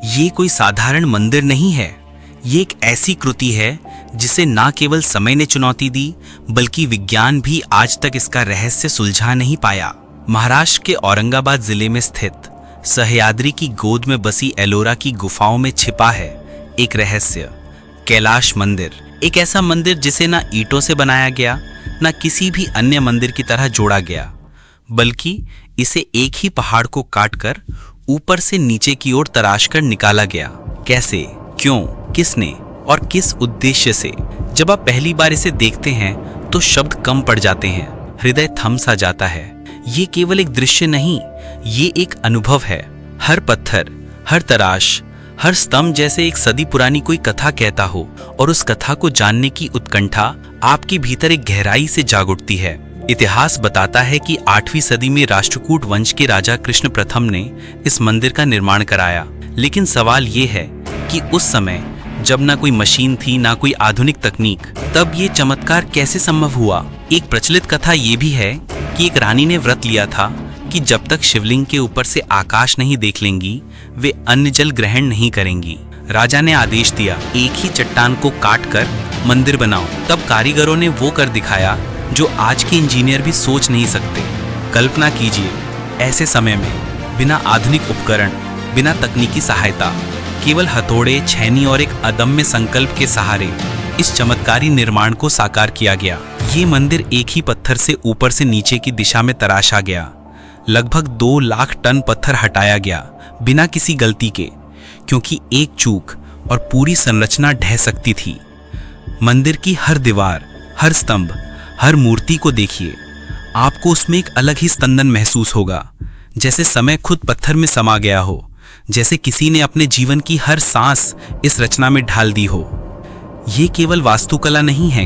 ये कोई साधारण मंदिर नहीं है। ये एक ऐसी कृति है जिसे ना केवल समय ने चुनौती दी, बल्कि विज्ञान भी आज तक इसका रहस्य सुलझा नहीं पाया। महाराष्ट्र के औरंगाबाद जिले में स्थित सह्याद्री की गोद में बसी एलोरा की गुफाओं में छिपा है एक रहस्य, कैलाश मंदिर। एक ऐसा मंदिर जिसे ना ईंटों से बनाया गया, ना किसी भी अन्य मंदिर की तरह जोड़ा गया, बल्कि इसे एक ही पहाड़ को काटकर ऊपर से नीचे की ओर तराशकर निकाला गया। कैसे, क्यों, किसने और किस उद्देश्य से? जब आप पहली बार इसे देखते हैं तो शब्द कम पड़ जाते हैं, हृदय थम सा जाता है। ये केवल एक दृश्य नहीं, ये एक अनुभव है। हर पत्थर, हर तराश, हर स्तंभ जैसे एक सदी पुरानी कोई कथा कहता हो, और उस कथा को जानने की उत्कंठा आपके भीतर एक गहराई से जाग उठती है। इतिहास बताता है कि 8वीं सदी में राष्ट्रकूट वंश के राजा कृष्ण प्रथम ने इस मंदिर का निर्माण कराया। लेकिन सवाल ये है कि उस समय जब ना कोई मशीन थी, ना कोई आधुनिक तकनीक, तब ये चमत्कार कैसे संभव हुआ? एक प्रचलित कथा ये भी है कि एक रानी ने व्रत लिया था कि जब तक शिवलिंग के ऊपर से आकाश नहीं देख लेंगी, वे अन्न जल ग्रहण नहीं करेंगी। राजा ने आदेश दिया, एक ही चट्टान को काटकर मंदिर बनाओ। तब कारीगरों ने वो कर दिखाया जो आज के इंजीनियर भी सोच नहीं सकते। कल्पना कीजिए, ऐसे समय में बिना आधुनिक उपकरण, बिना तकनीकी सहायता, केवल हथौड़े, छेनी और एक अदम्य संकल्प के सहारे इस चमत्कारी निर्माण को साकार किया गया। ये मंदिर एक ही पत्थर से ऊपर से नीचे की दिशा में तराशा गया। लगभग 2 लाख टन पत्थर हटाया गया बिना किसी गलती के, क्योंकि एक चूक और पूरी संरचना ढह सकती थी। मंदिर की हर दीवार, हर स्तंभ, हर मूर्ति को देखिए, आपको उसमें एक अलग ही स्पंदन महसूस होगा, जैसे समय खुद पत्थर में समा गया हो, जैसे किसी ने अपने जीवन की हर सांस इस रचना में ढाल दी हो। ये केवल वास्तुकला नहीं है,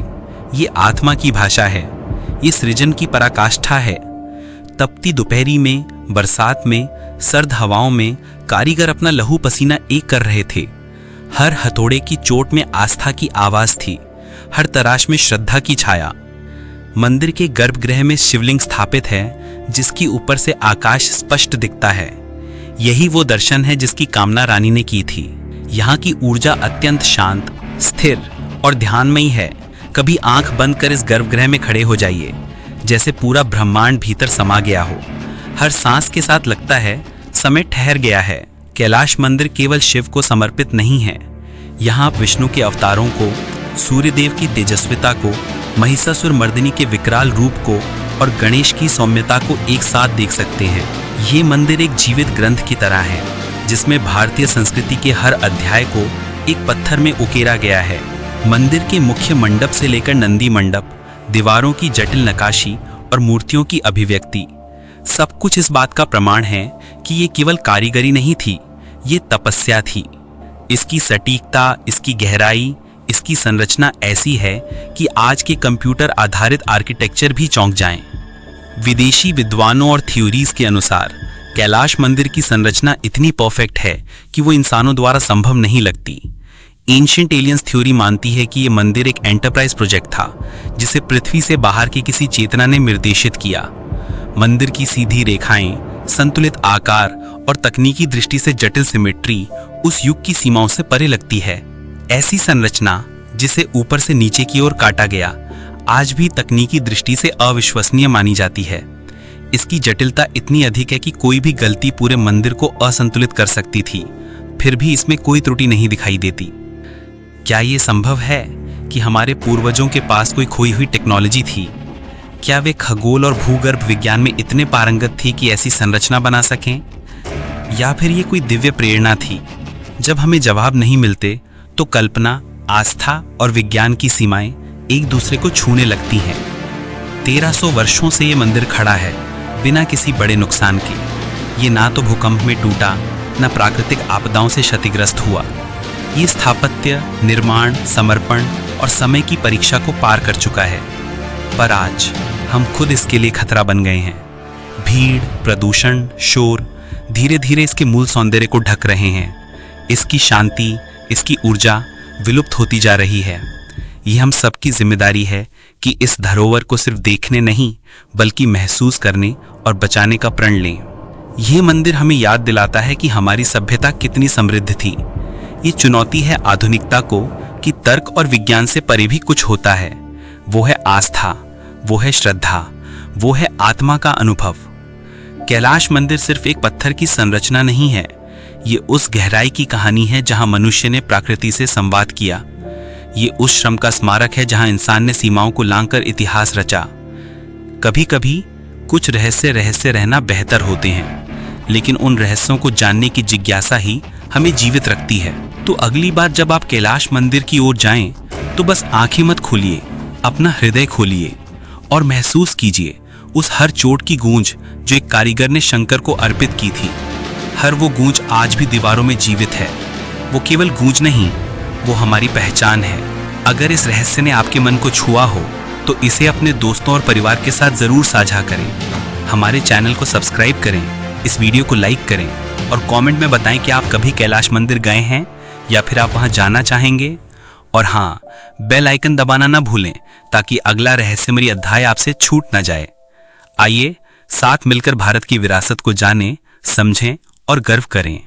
ये आत्मा की भाषा है, ये सृजन की पराकाष्ठा है। तपती दोपहरी में, बरसात में, सर्द हवाओं में कारीगर अपना लहू पसीना एक कर रहे थे। हर हथौड़े की चोट में आस्था की आवाज थी, हर तराश में श्रद्धा की छाया। मंदिर के गर्भगृह में शिवलिंग स्थापित है, जिसकी ऊपर से आकाश स्पष्ट दिखता है। यही वो दर्शन है जिसकी कामना रानी ने की थी। यहाँ की ऊर्जा अत्यंत शांत, स्थिर और ध्यानमयी है। कभी आंख बंद कर इस गर्भगृह में खड़े हो जाइए, जैसे पूरा ब्रह्मांड भीतर समा गया हो। हर सांस के साथ लगता है समय ठहर गया है। कैलाश मंदिर केवल शिव को समर्पित नहीं है। यहाँ आप विष्णु के अवतारों को, सूर्यदेव की तेजस्विता को, महिषासुर मर्दिनी के विकराल रूप को और गणेश की सौम्यता को एक साथ देख सकते हैं। ये मंदिर एक जीवित ग्रंथ की तरह है, जिसमें भारतीय संस्कृति के हर अध्याय को एक पत्थर में उकेरा गया है। मंदिर के मुख्य मंडप से लेकर नंदी मंडप, दीवारों की जटिल नक्काशी और मूर्तियों की अभिव्यक्ति, सब कुछ इस बात का प्रमाण है कि ये केवल कारीगरी नहीं थी, ये तपस्या थी। इसकी सटीकता, इसकी गहराई, इसकी संरचना ऐसी है कि आज के कंप्यूटर आधारित आर्किटेक्चर भी चौंक जाएं। विदेशी विद्वानों और थ्योरीज के अनुसार कैलाश मंदिर की संरचना इतनी परफेक्ट है कि वो इंसानों द्वारा संभव नहीं लगती। एंशिएंट एलियंस थ्योरी मानती है कि ये मंदिर एक एंटरप्राइज प्रोजेक्ट था, जिसे पृथ्वी से बाहर की किसी चेतना ने निर्देशित किया। मंदिर की सीधी रेखाएं, संतुलित आकार और तकनीकी दृष्टि से जटिल सिमेट्री उस युग की सीमाओं से परे लगती है। ऐसी संरचना जिसे ऊपर से नीचे की ओर काटा गया, आज भी तकनीकी दृष्टि से अविश्वसनीय मानी जाती है। इसकी जटिलता इतनी अधिक है कि कोई भी गलती पूरे मंदिर को असंतुलित कर सकती थी, फिर भी इसमें कोई त्रुटि नहीं दिखाई देती। क्या ये संभव है कि हमारे पूर्वजों के पास कोई खोई हुई टेक्नोलॉजी थी? क्या वे खगोल और भूगर्भ विज्ञान में इतने पारंगत थे कि ऐसी संरचना बना सकें? या फिर ये कोई दिव्य प्रेरणा थी? जब हमें जवाब नहीं मिलते तो कल्पना, आस्था और विज्ञान की सीमाएं एक दूसरे को छूने लगती हैं। 1300 वर्षों से ये मंदिर खड़ा है, बिना किसी बड़े नुकसान के। ये ना तो भूकंप में टूटा, न प्राकृतिक आपदाओं से क्षतिग्रस्त हुआ। ये स्थापत्य, निर्माण, समर्पण और समय की परीक्षा को पार कर चुका है। पर आज हम खुद इसके लिए खतरा बन गए हैं। भीड़, प्रदूषण, शोर धीरे धीरे इसके मूल सौंदर्य को ढक रहे हैं। इसकी शांति, इसकी ऊर्जा विलुप्त होती जा रही है। ये हम सबकी जिम्मेदारी है कि इस धरोहर को सिर्फ देखने नहीं, बल्कि महसूस करने और बचाने का प्रण लें। ये मंदिर हमें याद दिलाता है कि हमारी सभ्यता कितनी समृद्ध थी। ये चुनौती है आधुनिकता को कि तर्क और विज्ञान से परे भी कुछ होता है। वो है आस्था, वो है श्रद्धा, वो है आत्मा का अनुभव। कैलाश मंदिर सिर्फ एक पत्थर की संरचना नहीं है, ये उस गहराई की कहानी है जहां मनुष्य ने प्रकृति से संवाद किया। ये उस श्रम का स्मारक है जहां इंसान ने सीमाओं को लांघकर इतिहास रचा। कभी कभी कुछ रहस्य रहना बेहतर होते हैं, लेकिन उन रहस्यों को जानने की जिज्ञासा ही हमें जीवित रखती है। तो अगली बार जब आप कैलाश मंदिर की ओर जाएं, तो बस आंखें मत खोलिए, अपना हृदय खोलिए और महसूस कीजिए उस हर चोट की गूंज जो एक कारीगर ने शंकर को अर्पित की थी। हर वो गूंज आज भी दीवारों में जीवित है। वो केवल गूंज नहीं, वो हमारी पहचान है। अगर इस रहस्य ने आपके मन को छुआ हो तो इसे अपने दोस्तों और परिवार के साथ जरूर साझा करें। हमारे चैनल को सब्सक्राइब करें, इस वीडियो को लाइक करें और कमेंट में बताएं कि आप कभी कैलाश मंदिर गए हैं या फिर आप वहां जाना चाहेंगे। और हाँ, बेल आइकन दबाना ना भूलें ताकि अगला रहस्यमयी अध्याय आपसे छूट ना जाए। आइए साथ मिलकर भारत की विरासत को जानें, समझें और गर्व करें।